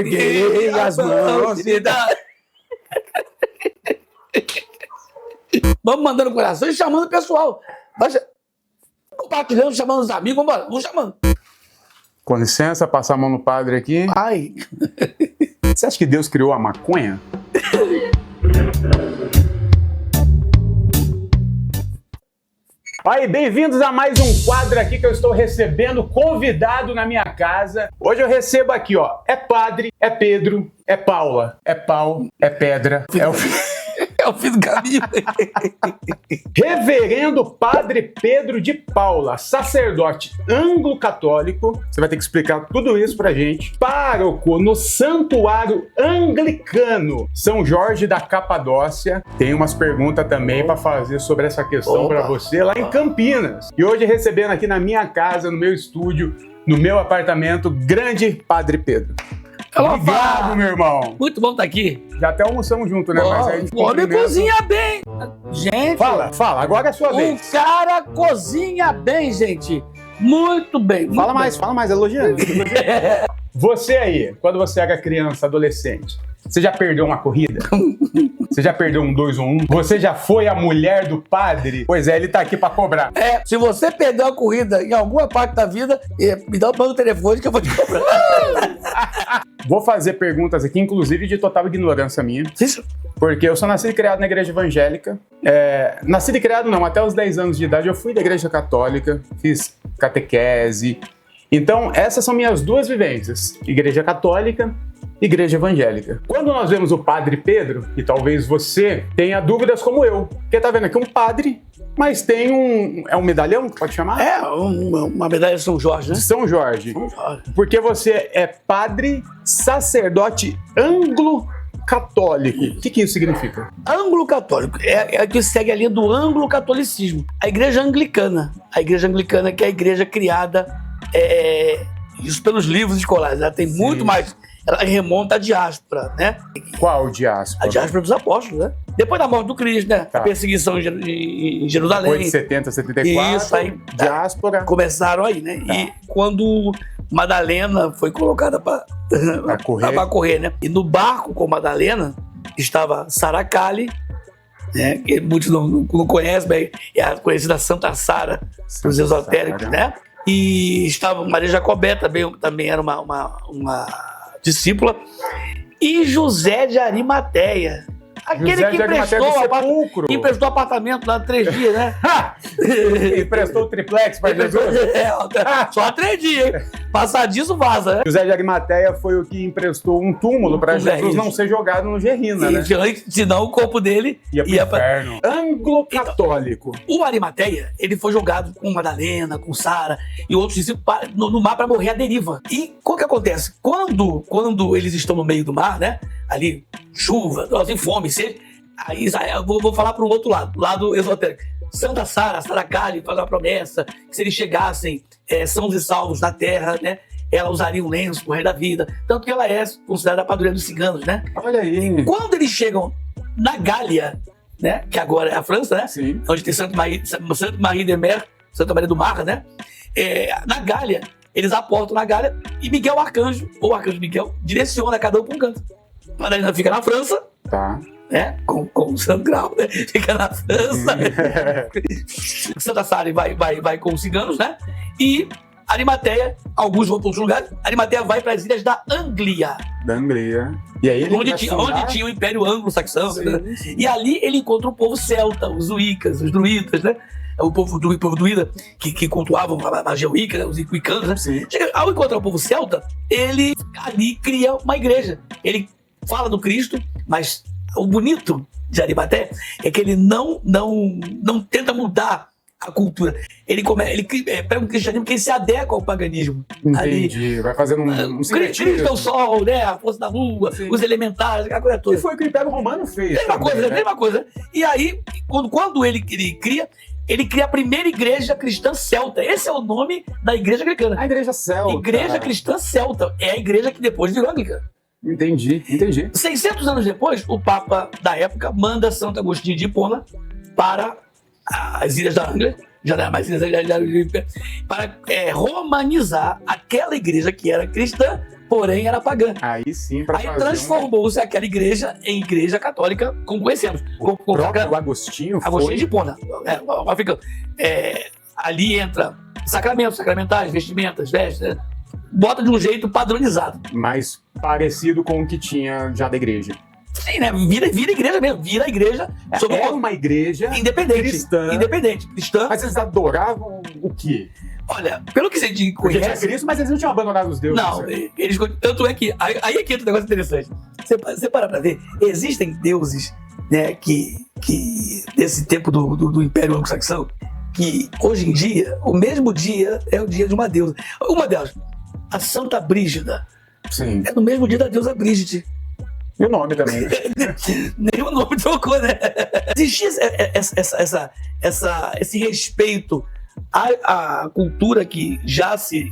erguei as mãos. Vamos mandando coração e chamando o pessoal. Compartilhando, chamando os amigos, vamos chamando. Com licença, passar a mão no padre aqui. Ai. Você acha que Deus criou a maconha? Aí, bem-vindos a mais um quadro aqui que eu estou recebendo convidado na minha casa. Hoje eu recebo aqui, ó, é padre, é Pedro, é Paula, é pau, é pedra, é o... É o fim do caminho. Reverendo Padre Pedro de Paula, sacerdote anglo-católico, você vai ter que explicar tudo isso pra gente, pároco no Santuário Anglicano São Jorge da Capadócia. Tem umas perguntas também pra fazer sobre essa questão pra você lá em Campinas. E hoje recebendo aqui na minha casa, no meu estúdio, no meu apartamento, grande Padre Pedro. Obrigado, meu irmão. Muito bom estar aqui. Já até almoçamos junto, né? Mas a gente o homem cozinha bem. Gente. Fala, agora é a sua vez. O cara cozinha bem, gente. Muito bem. Fala mais, elogiando. Você aí, quando você era criança, adolescente, você já perdeu uma corrida? Você já perdeu um 2 ou 1? Você já foi a mulher do padre? Pois é, ele tá aqui pra cobrar. Se você perdeu a corrida em alguma parte da vida, me dá o meu telefone que eu vou te cobrar. Vou fazer perguntas aqui, inclusive de total ignorância minha. Isso. Porque eu sou nascido e criado na igreja evangélica. Nascido e criado não, até os 10 anos de idade eu fui da igreja católica, fiz catequese. Então, essas são minhas duas vivências. Igreja católica, igreja evangélica. Quando nós vemos o Padre Pedro, e talvez você tenha dúvidas como eu, porque tá vendo aqui um padre, mas tem um... É um medalhão que pode chamar? Uma medalha de São Jorge, né? De São Jorge. São Jorge. Porque você é padre sacerdote anglo-católico. O que isso significa? Anglo-católico. É que segue a linha do anglo-catolicismo. A igreja anglicana. A igreja anglicana que é a igreja criada... isso pelos livros escolares. Ela tem muito mais... Ela remonta à diáspora, né? Qual diáspora? A diáspora dos apóstolos, né? Depois da morte do Cristo, né? Tá. A perseguição em Jerusalém. Depois de 70, 74. Isso aí. Diáspora. Começaram aí, né? Tá. E quando Madalena foi colocada para correr, né? E no barco com Madalena estava Sara Kali, né? Que muitos não conhecem, mas é a conhecida Santa Sara dos esotéricos, né? E estava Maria Jacobé, também era uma discípula, e José de Arimateia. Aquele que emprestou apartamento lá 3 dias, né? Emprestou o triplex para Jesus? Só 3 dias, hein? Passar disso, vaza, né? José de Arimateia foi o que emprestou um túmulo para Jesus não ser jogado no Gerrina, né? Senão o corpo dele ia pro inferno. Anglo-católico. Então, o Arimateia, ele foi jogado com Madalena, com Sara e outros discípulos no mar para morrer à deriva. E o que acontece? Quando eles estão no meio do mar, né? Ali, chuva, assim, fome, aí eu vou falar para o outro lado esotérico. Santa Sara Kali faz uma promessa que se eles chegassem sãos e salvos na terra, né, ela usaria um lenço pro resto da vida. Tanto que ela é considerada a padroeira dos ciganos, né? Olha aí. Quando eles chegam na Gália, né, que agora é a França, né? Sim. Onde tem Santa Maria de Mer, Santa Maria do Mar, né? Na Gália, eles aportam na Gália e Miguel Arcanjo, ou Arcanjo Miguel, direciona cada um para um canto. Madalena fica na França, tá, né? Com o Santo Grau, né? Fica na França. Santa Sara vai com os ciganos, né? E Arimateia, alguns vão para outros lugares. Arimateia vai para as ilhas da Anglia. E aí onde tinha o Império Anglo-Saxão. Né? E ali ele encontra o povo celta, os Wiccas, os druidas, né? O povo druida que cultuavam a magia wicca, os wicanos, né? Ao encontrar o povo celta, ele ali cria uma igreja. Ele fala do Cristo, mas o bonito de Arimateia é que ele não tenta mudar a cultura. Ele pega um cristianismo que se adequa ao paganismo. Entendi. Vai fazendo um Cristo é o sol, né? A força da lua, os elementares, aquela coisa toda. E foi o que o Império Romano fez. Mesma coisa. E aí, quando ele cria a primeira igreja cristã celta. Esse é o nome da igreja anglicana. A igreja celta. Igreja cristã celta. É a igreja que depois virou anglicana. Entendi. 600 anos depois, o Papa da época manda Santo Agostinho de Hipona para as ilhas da Anglia, já não é mais ilhas para romanizar aquela igreja que era cristã porém era pagã. Aí sim, Aí transformou-se aquela igreja em igreja católica, como conhecemos. O próprio Agostinho de Hipona. Ali entra sacramentos, sacramentais, vestimentas, vestes, bota de um jeito padronizado. Mais parecido com o que tinha já da igreja. Sim, né? Vira igreja mesmo. Vira igreja. Era uma igreja independente. Cristã. Mas eles adoravam o quê? Olha, pelo que você conhece... Porque tinha Cristo, mas eles não tinham abandonado os deuses. Não, tanto é que... Aí é que entra um negócio interessante. Você para pra ver. Existem deuses, né, que desse tempo do Império Anglo-Saxão, que hoje em dia, o mesmo dia é o dia de uma deusa. Uma delas, a Santa Brígida. Sim. É no mesmo dia da deusa Brígide. E o nome também. Nem o nome trocou, né? Existia esse respeito à cultura que já se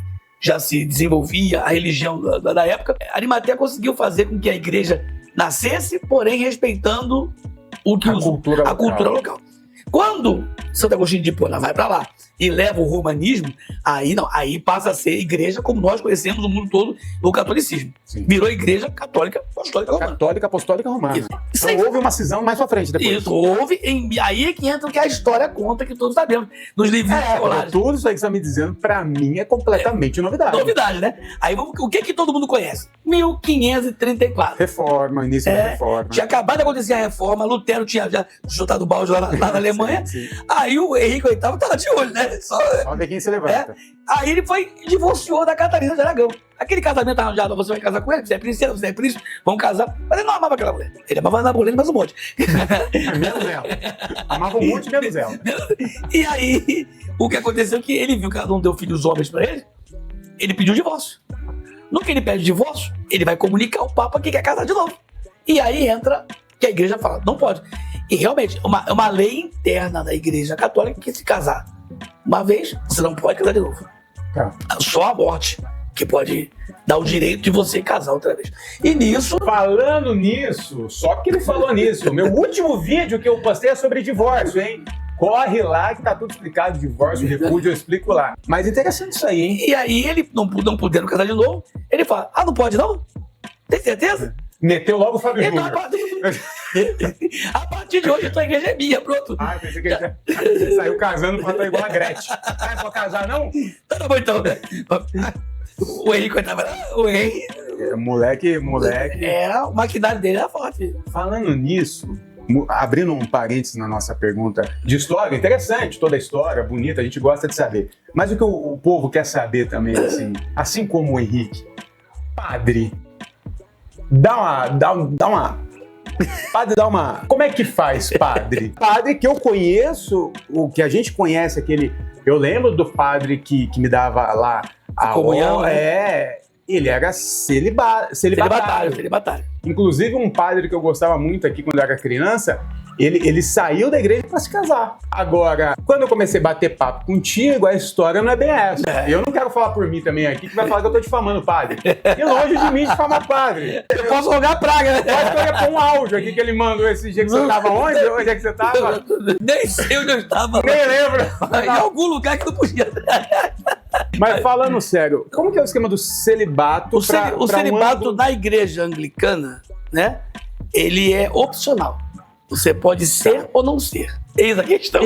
desenvolvia, a religião da época. Arimateia conseguiu fazer com que a igreja nascesse, porém respeitando a cultura local. Quando Santo Agostinho de Hipona vai para lá e leva o romanismo, aí passa a ser igreja como nós conhecemos no mundo todo, o catolicismo. Sim. Virou igreja católica apostólica romana. Católica apostólica romana. Então houve uma cisão mais pra frente depois. Isso, houve. Aí é que entra o que a história conta, que todos sabemos, nos livros escolares. Tudo isso aí que você está me dizendo, pra mim, é completamente novidade. Novidade, né? Aí o que todo mundo conhece? 1534. Reforma, início da reforma. Tinha acabado de acontecer a reforma, Lutero tinha já chutado o balde lá na Alemanha. Sim. Aí o Henrique VIII tava de olho, né? Só ver quem se levanta. Aí ele divorciou da Catarina de Aragão. Aquele casamento arranjado, você vai casar com ele, você é princesa, você é príncipe, vão casar. Mas ele não amava aquela mulher. Ele amava a Napoleão, mas um monte. Menos ela. Amava um monte, menos ela. E aí, o que aconteceu é que ele viu que ela não deu filhos homens pra ele pediu divórcio. No que ele pede divórcio, ele vai comunicar ao Papa que quer casar de novo. E aí entra que a igreja fala, não pode. E realmente, é uma lei interna da igreja católica que se casar uma vez, você não pode casar de novo. Só a morte que pode dar o direito de você casar outra vez. E nisso... Falando nisso, só que ele falou nisso, o meu último vídeo que eu postei é sobre divórcio, hein? Corre lá que tá tudo explicado, divórcio, repúdio, eu explico lá. Mas interessante isso aí, hein? E aí ele, não podendo casar de novo, ele fala, não pode não? Tem certeza? Meteu logo o Fábio Júnior. A partir de hoje a tua igreja é minha, pronto. Pensei que ele saiu casando pra estar igual a Gretchen. Pode casar não? Tá bom então. O Henrique tava lá, moleque. O maquinário dele era forte. Falando nisso, abrindo um parênteses na nossa pergunta de história, interessante, toda a história, bonita, a gente gosta de saber. Mas o que o povo quer saber também, assim como o Henrique, padre, Padre, dá uma... Como é que faz, padre? Padre que eu conheço, o que a gente conhece, aquele... Eu lembro do padre que me dava lá a comunhão, ele era celibatário. Inclusive, um padre que eu gostava muito aqui quando eu era criança, ele saiu da igreja para se casar. Agora, quando eu comecei a bater papo contigo, a história não é bem essa. Eu não quero falar por mim também aqui, que vai falar que eu tô difamando o padre. E longe de mim difamar o padre. Eu posso jogar praga, né? Pode pegar com um áudio aqui que ele mandou esse dia que você tava onde? Onde é que você tava? Nem sei onde eu estava. Nem lembro. Em algum lugar que eu não podia. Mas falando sério, como que é o esquema do celibato? O celibato da igreja anglicana, né? Ele é opcional. Você pode ser ou não ser. Eis a questão.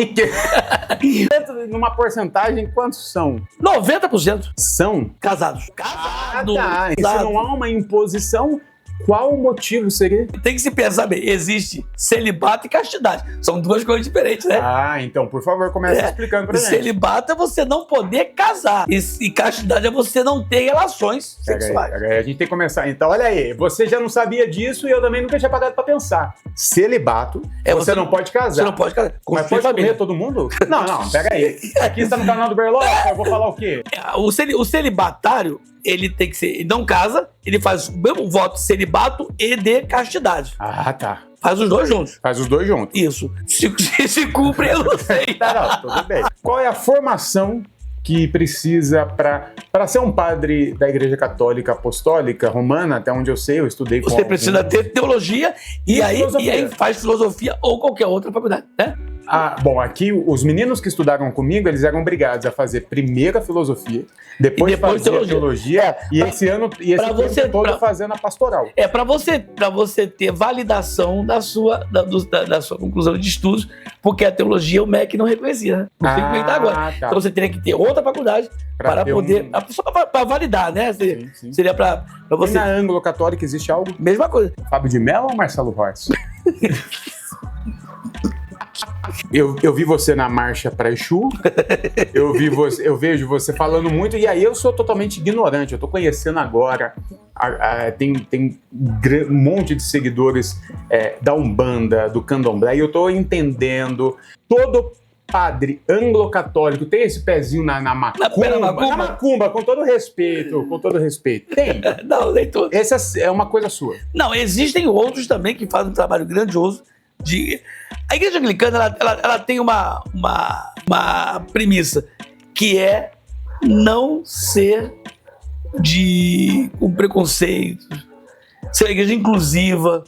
Numa porcentagem, quantos são? 90% são casados. E se não há uma imposição, qual o motivo seria? Tem que se pensar bem. Existe celibato e castidade. São duas coisas diferentes, né? Então, por favor, comece explicando pra gente. Celibato é você não poder casar. E castidade é você não ter relações sexuais. A gente tem que começar. Então, olha aí. Você já não sabia disso e eu também nunca tinha parado pra pensar. Celibato, você não pode casar. Você não pode casar. Mas pode comer todo mundo? Não, pera aí. Aqui está no canal do Berloc, eu vou falar o quê? O celibatário, ele tem que ser... Ele não casa, ele faz o mesmo voto de celibato e de castidade. Tá. Faz os dois juntos. Isso. Se cumpre, eu não sei. Tudo bem. Qual é a formação que precisa para ser um padre da Igreja Católica Apostólica Romana, até onde eu sei, eu estudei com Você precisa ter teologia e aí faz filosofia ou qualquer outra faculdade, né? Bom, aqui os meninos que estudaram comigo, eles eram obrigados a fazer primeiro a filosofia, depois fazer a teologia, e esse ano todo fazendo a pastoral. Para você ter validação da sua conclusão de estudos, porque a teologia o MEC não reconhecia, né? Não sei como está agora. Tá. Então você teria que ter outra faculdade para poder, só para validar, né? Sim. Seria para você. E na Anglo-Católica existe algo? Mesma coisa. Fábio de Mello ou Marcelo Horst? Eu vi você na marcha para Exu, eu vejo você falando muito, e aí eu sou totalmente ignorante, eu tô conhecendo agora, tem um monte de seguidores da Umbanda, do Candomblé, e eu tô entendendo, todo padre anglo-católico tem esse pezinho na macumba? Na macumba, com todo respeito, Tem? Não, nem todos. Essa é uma coisa sua. Não, existem outros também que fazem um trabalho grandioso. A igreja anglicana ela tem uma premissa, que é não ser com preconceitos, ser uma igreja inclusiva,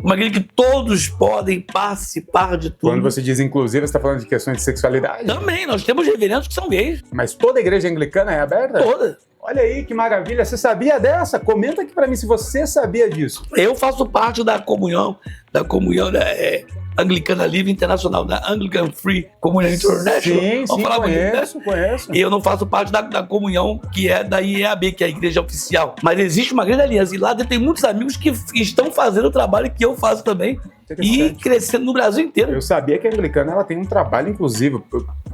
uma igreja que todos podem participar de tudo. Quando você diz inclusiva, você está falando de questões de sexualidade? Também, nós temos reverendos que são gays. Mas toda a igreja anglicana é aberta? Toda. Olha aí, que maravilha. Você sabia dessa? Comenta aqui pra mim se você sabia disso. Eu faço parte da comunhão Anglicana Livre Internacional, da Anglican Free Communion International. Sim, conheço. E eu não faço parte da comunhão que é da IEAB, que é a igreja oficial. Mas existe uma grande aliança. E lá tem muitos amigos que estão fazendo o trabalho que eu faço também. E crescendo no Brasil inteiro. Eu sabia que a anglicana ela tem um trabalho inclusivo.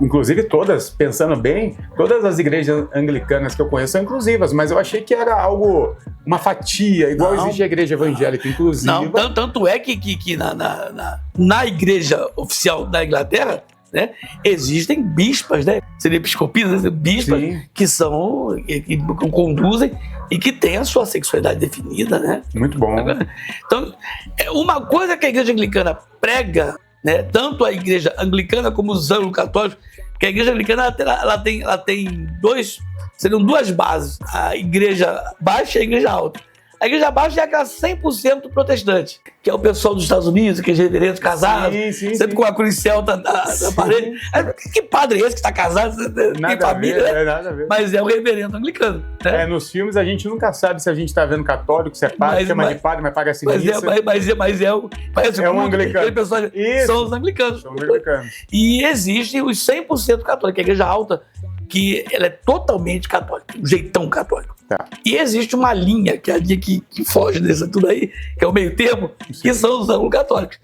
Inclusive todas, pensando bem, todas as igrejas anglicanas que eu conheço são inclusivas, mas eu achei que era algo, uma fatia, igual existe a igreja evangélica inclusiva. Não, tanto é que na igreja oficial da Inglaterra, né, existem bispas, né? Seriam episcopias, bispas. Sim. que conduzem e que têm a sua sexualidade definida, né? Muito bom. Então, uma coisa que a igreja anglicana prega, né, tanto a igreja anglicana como os anglo-católicos, que a igreja anglicana ela tem seriam duas bases, a igreja baixa e a igreja alta. A igreja baixa é aquela 100% protestante, que é o pessoal dos Estados Unidos, que é reverendo casado, sempre com a cruz celta na parede. Que padre é esse que está casado? Tem família, nada a ver. Mas é o reverendo anglicano. Né? Nos filmes a gente nunca sabe se a gente está vendo católico, se é padre, chama de padre, mas paga assim. Parece um anglicano. São os anglicanos. São anglicanos. E existem os 100% católicos, a igreja alta, que ela é totalmente católica, um jeitão católico. Tá. E existe uma linha, que é a linha que foge dessa tudo aí, que é o meio termo, que são os anglo-católicos.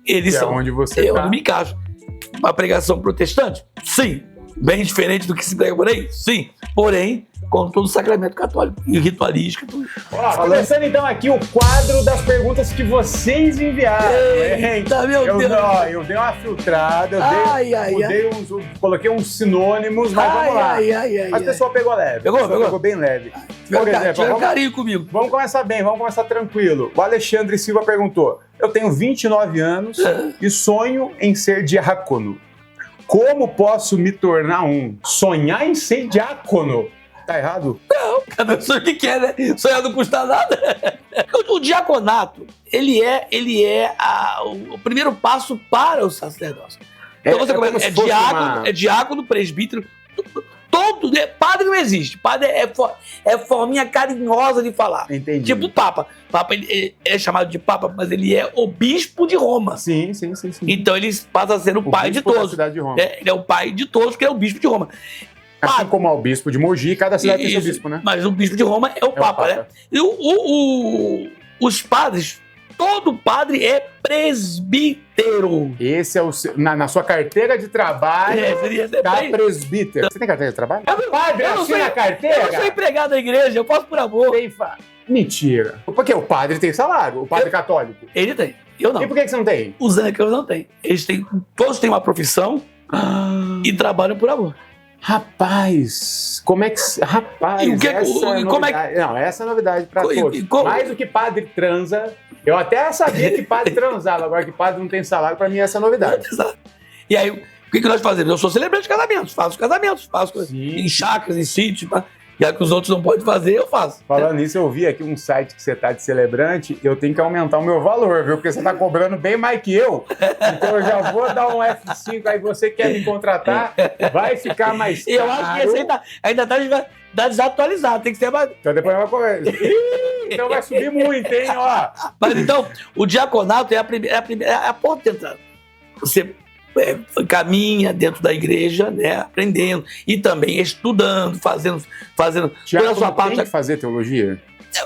Eles são onde você onde me encaixo. Uma pregação protestante? Sim. Bem diferente do que se prega por aí? Sim. Porém, com todo o sacramento católico e ritualístico. Tudo. Começando então aqui o quadro das perguntas que vocês enviaram. Eita, meu Deus. Eu dei uma filtrada, coloquei uns sinônimos, mas vamos lá. Mas a pessoa pegou leve. Pegou bem leve. Por exemplo, tiveram carinho comigo. Vamos começar bem, vamos começar tranquilo. O Alexandre Silva perguntou: eu tenho 29 anos e sonho em ser diácono. Como posso me tornar um? Sonhar em ser diácono. Tá errado? Não, cada pessoa que quer, né? Sonhar não custa nada. O diaconato, ele é o primeiro passo para o sacerdócio. Então você começa, diácono, presbítero, todo, padre não existe. Padre é forminha carinhosa de falar. Entendi. Tipo o Papa. O Papa ele é chamado de Papa, mas ele é o bispo de Roma. Sim. Então ele passa a ser o pai de todos. Cidade de Roma. Ele é o pai de todos, porque é o bispo de Roma. Assim como é o bispo de Mogi, cada cidade tem seu bispo, né? Mas o bispo de Roma é o Papa, né? E os padres, todo padre é presbítero. Esse é na sua carteira de trabalho, presbítero. Você tem carteira de trabalho? Padre, assina a carteira? Eu não sou empregado da igreja, eu posso por amor. Mentira. Porque o padre tem salário, o padre católico. Ele tem, eu não. E por que você não tem? Os anglicanos não têm. Todos têm uma profissão e trabalham por amor. Rapaz, como é que... Rapaz, essa é novidade pra todos. Mais do que padre transa. Eu até sabia que padre transava, agora que padre não tem salário, pra mim essa é novidade. Exato. E aí, o que nós fazemos? Eu sou celebrante de casamentos, faço em chácaras, em sítios. Já que os outros não podem fazer, eu faço. Falando nisso, eu vi aqui um site que você tá de celebrante, eu tenho que aumentar o meu valor, viu? Porque você tá cobrando bem mais que eu. Então eu já vou dar um F5, aí você quer me contratar, vai ficar mais caro. Eu acho que esse aí ainda tá desatualizado, tem que ser mais... Então depois vai conversa. Então vai subir muito, hein, ó. Mas então, o diaconato é a porta de entrada. Você caminha dentro da igreja, né, aprendendo e também estudando, fazendo Tiago, toda a sua parte. Tem que fazer teologia?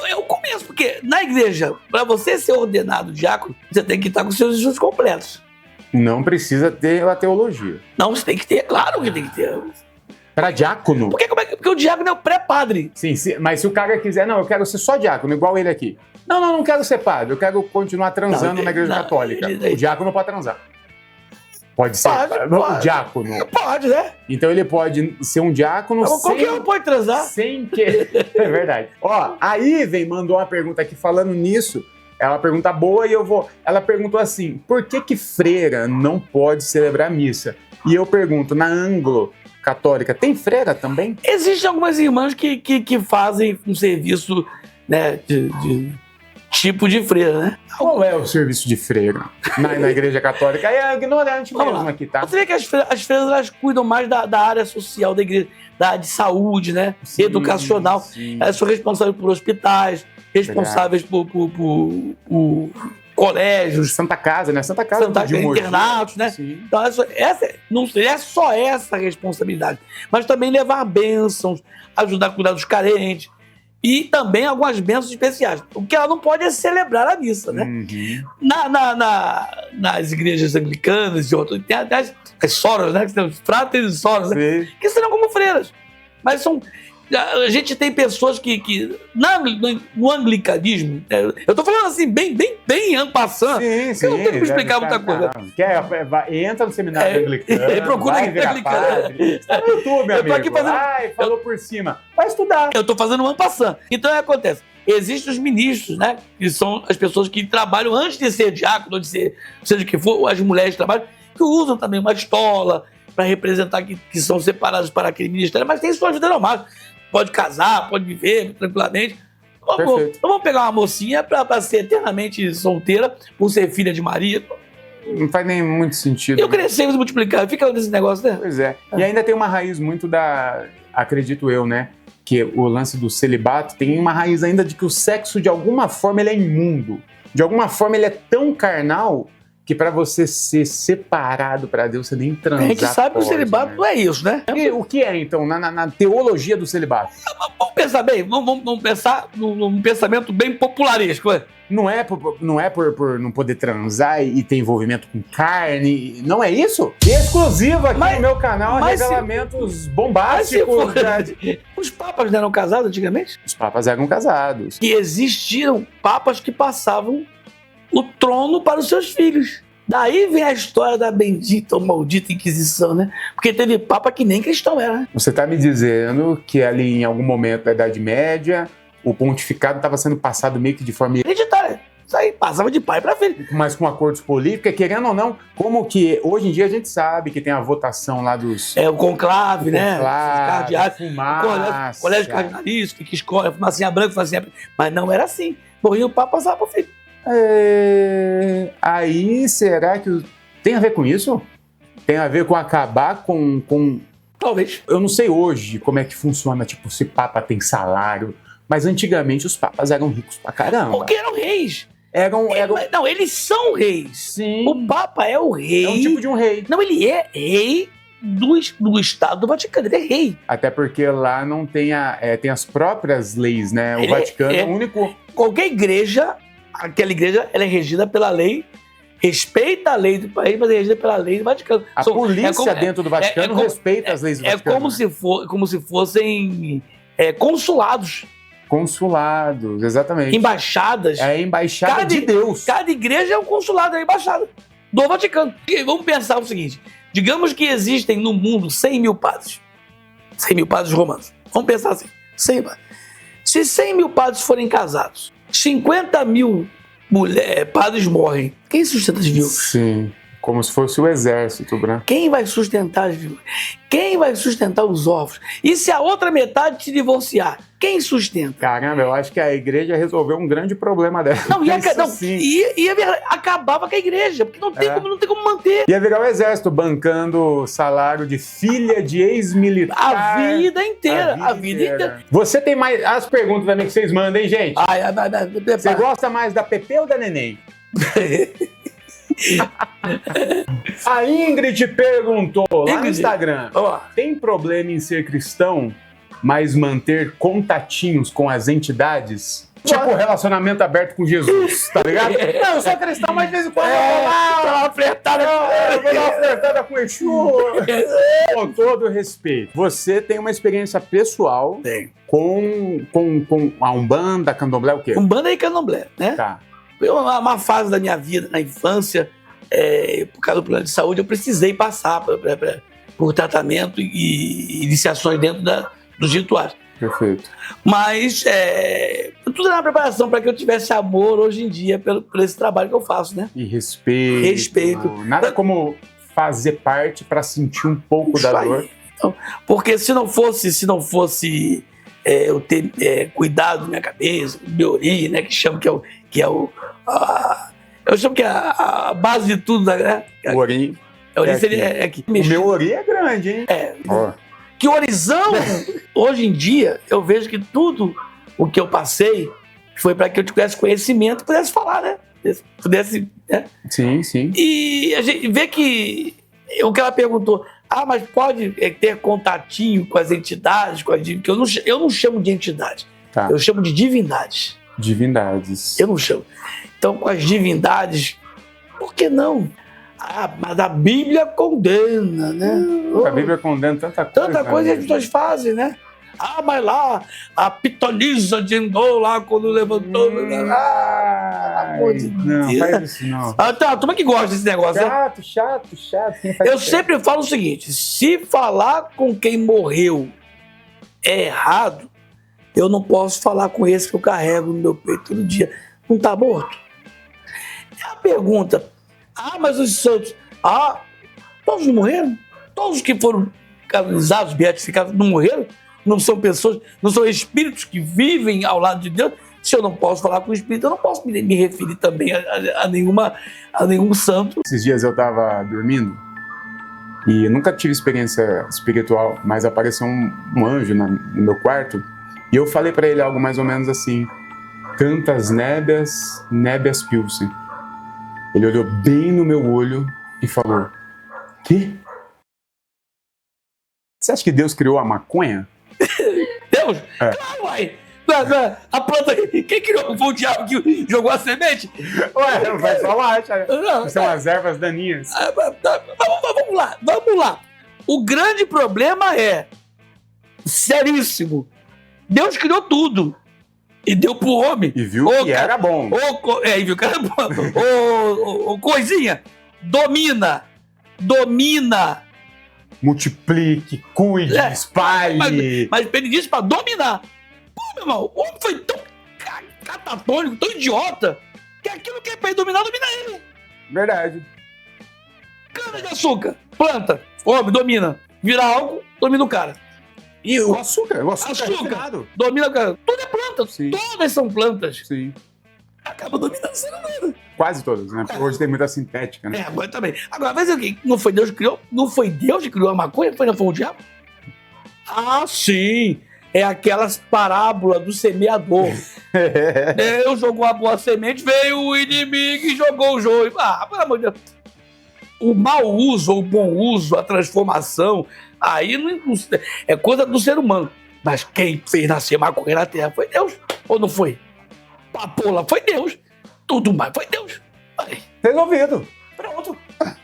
Eu começo, porque na igreja, para você ser ordenado diácono, você tem que estar com os seus estudos completos. Não precisa ter a teologia. Não, você tem que ter, claro que tem que ter. Para diácono? Porque o diácono é o pré-padre. Sim, mas se o cara quiser, não, eu quero ser só diácono, igual ele aqui. Não quero ser padre, eu quero continuar transando na igreja católica. O diácono pode transar. Pode ser? Pode. Diácono. Pode, né? Então ele pode ser um diácono qualquer um pode transar. Sem querer. É verdade. Ó, a Iven mandou uma pergunta aqui falando nisso. É uma pergunta boa e Ela perguntou assim, por que freira não pode celebrar missa? E eu pergunto, na anglo-católica, tem freira também? Existem algumas irmãs que fazem um serviço, né, de tipo de freira, né? Qual é o serviço de freira na igreja católica? É ignorante mesmo aqui, tá? Você vê que as freiras elas cuidam mais da área social da igreja, da área de saúde, né? Sim, educacional. Sim. Elas são responsáveis por hospitais, responsáveis por colégios. Santa Casa, né? Santa Casa de internatos, né? Sim. Então, não é só essa responsabilidade, mas também levar bênçãos, ajudar a cuidar dos carentes. E também algumas bênçãos especiais. O que ela não pode é celebrar a missa, né? Uhum. Nas igrejas anglicanas e outras, tem as soras, né? Os fráteres e soras, né? Que serão como freiras. Mas a gente tem pessoas que no anglicanismo, eu tô falando assim, bem en passant, eu não tenho que explicar muita coisa. Entra no seminário anglicano, procura vai virar padre. Está no YouTube, amigo. Aqui falou por cima. Vai estudar. Eu tô fazendo en passant. Então, o que acontece? Existem os ministros, né? Que são as pessoas que trabalham antes de ser diácono, de ser, seja o que for, as mulheres que trabalham, que usam também uma estola para representar que são separadas para aquele ministério, mas tem sua vida normal. Pode casar, pode viver tranquilamente. Não vamos pegar uma mocinha para ser eternamente solteira, por ser filha de Maria. Não faz nem muito sentido. Eu crescer e multiplicar. Fica nesse negócio, né? Pois é. E ainda tem uma raiz muito acredito eu, né? Que o lance do celibato tem uma raiz ainda de que o sexo, de alguma forma, ele é imundo. De alguma forma, ele é tão carnal que para você ser separado para Deus, você nem transar. A gente sabe que o celibato não é isso, né? E o que é, então, na teologia do celibato? Vamos pensar bem, vamos pensar num pensamento bem popularesco. Não é por não poder transar e ter envolvimento com carne, não é isso? Exclusivo aqui no meu canal, revelamentos bombásticos. Os papas não eram casados antigamente? Os papas eram casados. E existiram papas que passavam o trono para os seus filhos. Daí vem a história da bendita ou maldita Inquisição, né? Porque teve papa que nem cristão era, né? Você está me dizendo que ali em algum momento da Idade Média, o pontificado estava sendo passado meio que de forma hereditária. Isso aí, passava de pai para filho. Mas com acordos políticos, querendo ou não, como que hoje em dia a gente sabe que tem a votação lá dos... o conclave, né? Os cardeais, o colégio cardinalístico, que escolhe a fumacinha branca, fumacinha branca. Mas não era assim. Morria o papa, passava para o filho. Aí, será que tem a ver com isso? Tem a ver com acabar com... Talvez. Eu não sei hoje como é que funciona, tipo, se papa tem salário, mas antigamente os papas eram ricos pra caramba. Porque eram reis. Não, eles são reis. Sim. O papa é o rei. É um tipo de um rei. Não, ele é rei do Estado do Vaticano, ele é rei. Até porque lá não tem tem as próprias leis, né? O Vaticano é o único... Qualquer igreja... Aquela igreja, ela é regida pela lei, respeita a lei do país, mas é regida pela lei do Vaticano. A polícia dentro do Vaticano respeita as leis do Vaticano. Como se fossem consulados. Consulados, exatamente. Embaixadas. É a embaixada de Deus. Cada igreja é um consulado, é a embaixada do Vaticano. E vamos pensar o seguinte, digamos que existem no mundo 100 mil padres. 100 mil padres romanos. Vamos pensar assim, 100 padres. Se 100 mil padres forem casados, 50 mil padres morrem. Quem sustenta as viúvas? Sim. Como se fosse o exército, branco. Quem vai sustentar as viúvas? Quem vai sustentar os órfãos? E se a outra metade se divorciar? Quem sustenta? Caramba, eu acho que a igreja resolveu um grande problema dela. Não, acabava com a igreja, porque não tem como manter. Ia virar o exército bancando o salário de filha de ex-militar. A vida inteira. A vida inteira. Você tem mais as perguntas também que vocês mandam, hein, gente? Você gosta mais da Pepe ou da Neném? A Ingrid perguntou lá no Instagram: tem problema em ser cristão, mas manter contatinhos com as entidades? Tipo relacionamento aberto com Jesus, tá ligado? Não, eu sou cristão, mas de vez em quando eu vou lá, dar uma flertada com o Exu. Com todo respeito, você tem uma experiência pessoal com a Umbanda, Candomblé, o quê? Umbanda e Candomblé, né? Tá. Foi uma fase da minha vida, na infância, por causa do plano de saúde, eu precisei passar por tratamento e iniciações dentro dos rituais. Perfeito. Mas tudo era uma preparação para que eu tivesse amor hoje em dia por esse trabalho que eu faço, né? E respeito. Nada como fazer parte para sentir um pouco da dor. Então, porque se não fosse eu ter cuidado da minha cabeça, do meu ori, né? Que chamo eu chamo que é a base de tudo, né? O ori. O ori seria aqui. O meu ori é grande, hein? Que orizão, hoje em dia, eu vejo que tudo o que eu passei foi para que eu tivesse conhecimento e pudesse falar, né? Pudesse, né? Sim, sim. E a gente vê que o que ela perguntou, mas pode ter contatinho com as entidades, que eu não chamo de entidade, eu chamo de divindades. Divindades. Eu não chamo. Então, com as divindades, por que não? Mas a Bíblia condena, né? A Bíblia condena tanta coisa. Tanta coisa que as pessoas fazem, né? Mas lá, a Pitolisa de Endô, lá, quando levantou... Não, faz isso não. Tá, turma que gosta desse negócio, chato. Eu sempre falo o seguinte, se falar com quem morreu é errado, eu não posso falar com esse que eu carrego no meu peito todo dia. Não tá morto? É a pergunta... mas os santos... todos não morreram? Todos que foram canonizados, beatificados, não morreram? Não são pessoas, não são espíritos que vivem ao lado de Deus? Se eu não posso falar com o espírito, eu não posso me referir também a nenhum santo. Esses dias eu estava dormindo e nunca tive experiência espiritual, mas apareceu um anjo no meu quarto e eu falei para ele algo mais ou menos assim: cantas nébias pilsen. Ele olhou bem no meu olho e falou: quê? Você acha que Deus criou a maconha? Deus? Claro, uai! A planta, quem criou? Foi o diabo que jogou a semente? Ué, vai falar, são as ervas daninhas. Vamos lá. O grande problema é, seríssimo, Deus criou tudo. E deu pro homem. E viu que era bom. E viu que era bom. Coisinha, domina. Multiplique, cuide, espalhe. Mas ele disse pra dominar. Pô, meu irmão, o homem foi tão catatônico, tão idiota, que aquilo que é pra ele dominar, domina ele. Verdade. Cana de açúcar, planta, homem, domina. Vira álcool, domina o cara. E o açúcar domina o cara. Tudo é planta, sim. Todas são plantas. Sim. Acaba dominando o ser humano. Quase todas, né? Porque hoje tem muita sintética, né? Agora também. Agora, vai dizer o quê? Não foi Deus que criou? Não foi Deus que criou a maconha? Foi o diabo? Sim! É aquelas parábolas do semeador. Deus jogou a boa semente, veio o inimigo e jogou o joio. Pelo amor de Deus. O mau uso ou o bom uso, a transformação, aí não é coisa do ser humano. Mas quem fez nascer maconha na terra foi Deus. Ou não foi? Papola foi Deus. Tudo mais foi Deus. Aí. Resolvido. Pronto.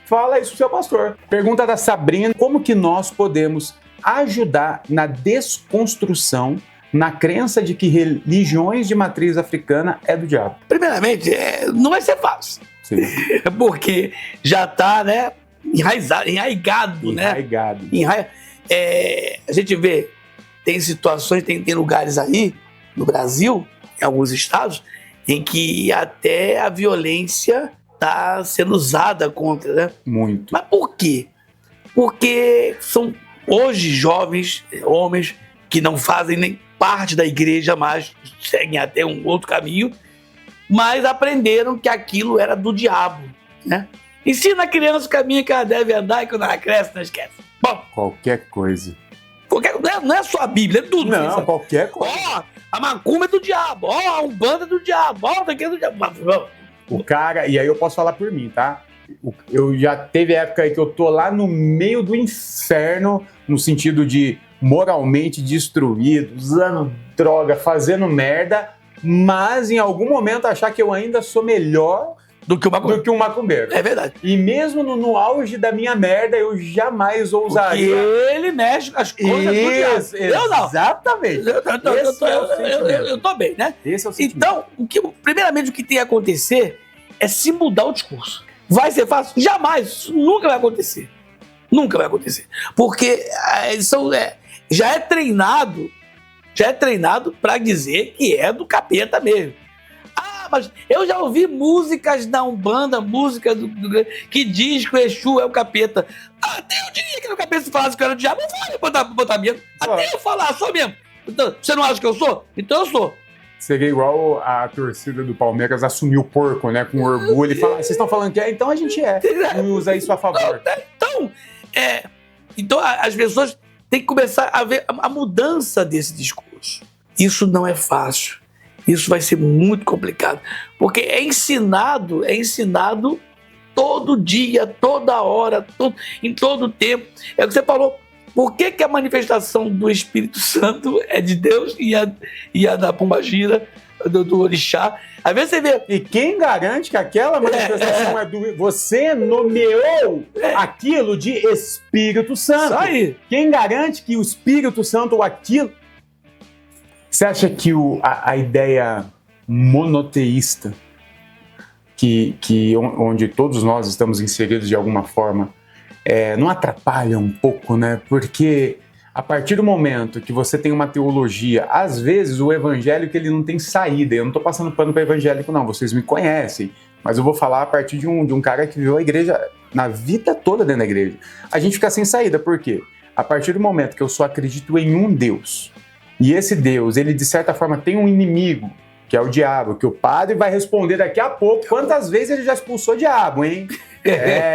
Fala isso pro seu pastor. Pergunta da Sabrina: como que nós podemos ajudar na desconstrução, na crença de que religiões de matriz africana é do diabo? Primeiramente, não vai ser fácil. Sim. Porque já está, né, enraigado, né? A gente vê, tem situações, tem lugares aí no Brasil, em alguns estados, em que até a violência está sendo usada contra, né? Muito. Mas por quê? Porque são hoje jovens, homens, que não fazem nem parte da igreja, mas seguem até um outro caminho, mas aprenderam que aquilo era do diabo, né? Ensina a criança o caminho que ela deve andar e quando ela cresce, não esquece. Bom, qualquer coisa. Não é só a Bíblia, é tudo. Não, qualquer coisa. A macumba é do diabo, a umbanda é do diabo, daqui é do diabo. O cara, e aí eu posso falar por mim, tá? Eu já teve época aí que eu tô lá no meio do inferno, no sentido de moralmente destruído, usando droga, fazendo merda, mas em algum momento achar que eu ainda sou melhor do que um macumbeiro. É verdade. E mesmo no auge da minha merda, eu jamais ousaria. Porque ele mexe com as coisas do diabo. Eu não. Exatamente. Eu tô bem, né? Esse é o sentimento. Então, primeiramente, o que tem que acontecer é se mudar o discurso. Vai ser fácil? Jamais. Isso nunca vai acontecer. Nunca vai acontecer. Porque já é treinado para dizer que é do capeta mesmo. Mas eu já ouvi músicas da Umbanda, que diz que o Exu é o capeta. Até eu diria que era o capeta se falasse que era o diabo, eu vou botar medo. Até eu falar, sou mesmo. Então, você não acha que eu sou? Então eu sou. Seria igual a torcida do Palmeiras assumir o porco, né? Com orgulho e falar, vocês estão falando que é, então a gente é. E usa isso a favor. Então as pessoas têm que começar a ver a mudança desse discurso. Isso não é fácil. Isso vai ser muito complicado, porque é ensinado todo dia, toda hora, em todo tempo. É o que você falou. Por que a manifestação do Espírito Santo é de Deus e a da Pombagira, do Orixá? Às vezes você vê... E quem garante que aquela manifestação é do... Você nomeou aquilo de Espírito Santo. Isso aí. Quem garante que o Espírito Santo ou aquilo... Você acha que a ideia monoteísta, onde todos nós estamos inseridos de alguma forma, não atrapalha um pouco, né? Porque a partir do momento que você tem uma teologia, às vezes o evangélico ele não tem saída. Eu não estou passando pano para evangélico, não. Vocês me conhecem. Mas eu vou falar a partir de um cara que viveu a igreja na vida toda dentro da igreja. A gente fica sem saída. Por quê? A partir do momento que eu só acredito em um Deus, e esse Deus, ele de certa forma tem um inimigo, que é o diabo, que o padre vai responder daqui a pouco quantas vezes ele já expulsou o diabo, hein?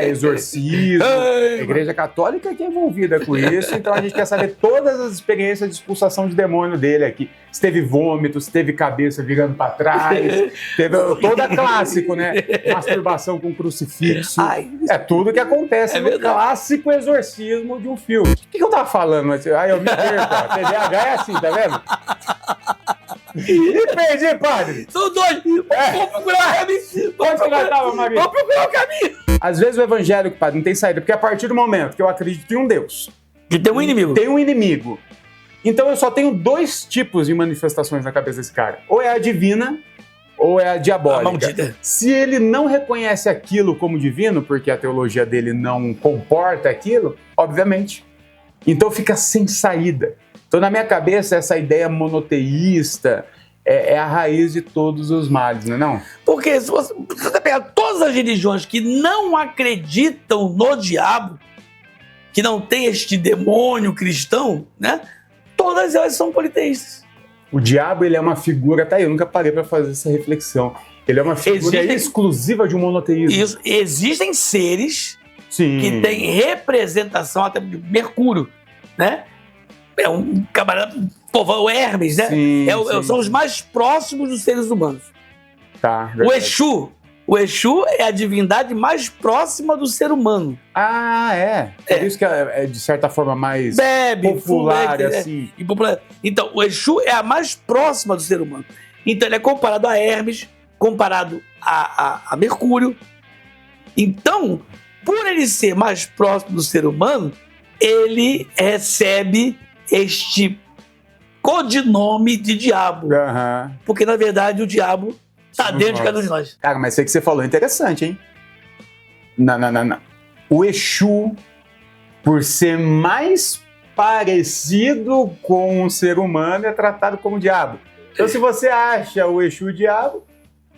Exorcismo, a Igreja Católica que é envolvida com isso, então a gente quer saber todas as experiências de expulsação de demônio dele aqui. Se teve vômito, se teve cabeça virando pra trás, teve toda clássico, né? Masturbação com crucifixo. É tudo que acontece no clássico exorcismo de um filme. O que eu tava falando? Eu me perco. A TDAH é assim, tá vendo? Me perdi, padre! São dois! Vamos procurar o caminho! Vamos procurar o caminho! Às vezes o evangélico, padre, não tem saída, porque a partir do momento que eu acredito em um Deus... Que tem um inimigo. Tem um inimigo. Então eu só tenho dois tipos de manifestações na cabeça desse cara. Ou é a divina, ou é a diabólica. A maldita. Se ele não reconhece aquilo como divino, porque a teologia dele não comporta aquilo, obviamente. Então fica sem saída. Então, na minha cabeça, essa ideia monoteísta é a raiz de todos os males, não é não? Porque se você pegar todas as religiões que não acreditam no diabo, que não tem este demônio cristão, né? Todas elas são politeístas. O diabo, ele é uma figura... Tá aí, eu nunca parei para fazer essa reflexão. Ele é uma figura exclusiva de um monoteísmo. Isso. Existem seres Sim. que têm representação até de Mercúrio, né? É um camarada, o Hermes, né? Sim, são os mais próximos dos seres humanos. Tá, o Exu é a divindade mais próxima do ser humano. Ah, é? Por isso que é de certa forma mais popular, assim. Popular. Então, o Exu é a mais próxima do ser humano. Então, ele é comparado a Hermes, comparado a Mercúrio. Então, por ele ser mais próximo do ser humano, ele recebe este codinome de diabo. Uhum. Porque, na verdade, o diabo tá dentro de cada um de nós. Cara, mas isso aí que você falou é interessante, hein? Não. O Exu, por ser mais parecido com um ser humano, é tratado como diabo. Então, se você acha o Exu o diabo,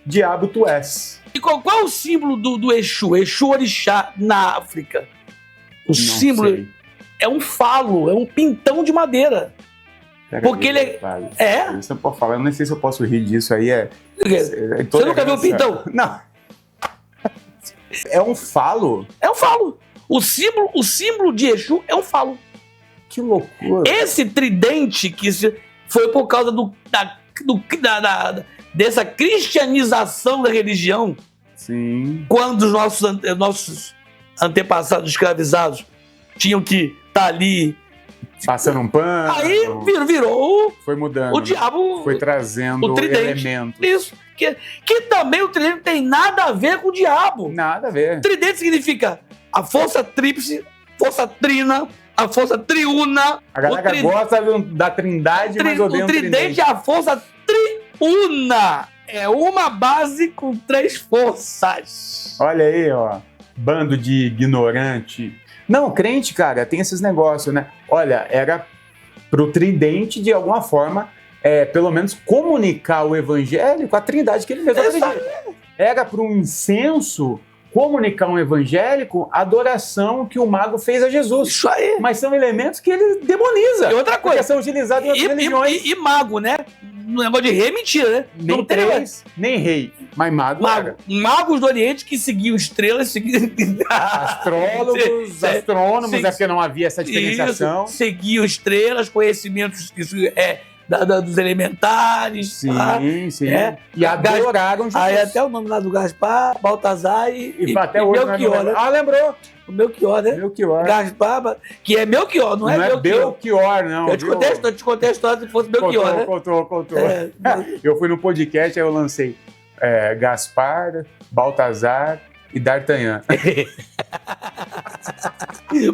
diabo tu és. E qual é o símbolo do Exu? Exu Orixá na África. O símbolo é um falo, é um pintão de madeira. Porque ele é... Isso não pode falar, eu nem sei se eu posso rir disso aí. Você nunca viu o pintão? Não. É um falo? É um falo. O símbolo de Exu é um falo. Que loucura. Esse tridente que foi por causa dessa cristianização da religião. Sim. Quando os nossos antepassados escravizados tinham que estar ali passando um pano. Aí virou. Foi mudando. O diabo. Foi trazendo o tridente. Elementos. Isso. Que também o tridente não tem nada a ver com o diabo. Nada a ver. Tridente significa a força tríplice, força trina, a força triuna. A galera gosta da trindade, mas odeia o tridente é a força triuna. É uma base com 3 forças. Olha aí, ó. Bando de ignorante. Não, crente, cara, tem esses negócios, né? Olha, era pro tridente, de alguma forma, pelo menos comunicar o evangelho com a trindade que ele mesmo acredita. Era pro incenso comunicar um evangélico a adoração que o mago fez a Jesus. Isso aí. Mas são elementos que ele demoniza. E outra coisa. Porque são utilizados em outras religiões. E mago, né? No negócio de rei é mentira, né? Nem não três, nem rei. Mas mago. Magos do Oriente que seguiam estrelas. Astrólogos, astrônomos, é porque não havia essa diferenciação. Isso, seguiam estrelas, conhecimentos dos elementares. Sim. E adoraram Jesus. Aí até o nome lá do Gaspar, Baltazar e até hoje Melchior, né? Lembrou? O Melchior, né? Melchior. Gaspar, que é Melchior, não é Belchior, não. Eu te contei a história se fosse Melchior, né? Contou. Eu fui no podcast, aí eu lancei Gaspar, Baltazar e D'Artagnan.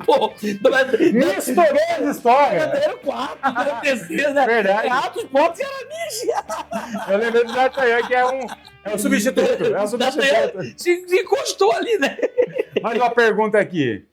Pô, misturei as histórias. Era o quarto, era o terceiro, né? Verdade. Atos, Pontos e Aramis. Eu lembrei do D'Artagnan, que é um substituto. É um substituto. Se encostou ali, né? Mais uma pergunta aqui.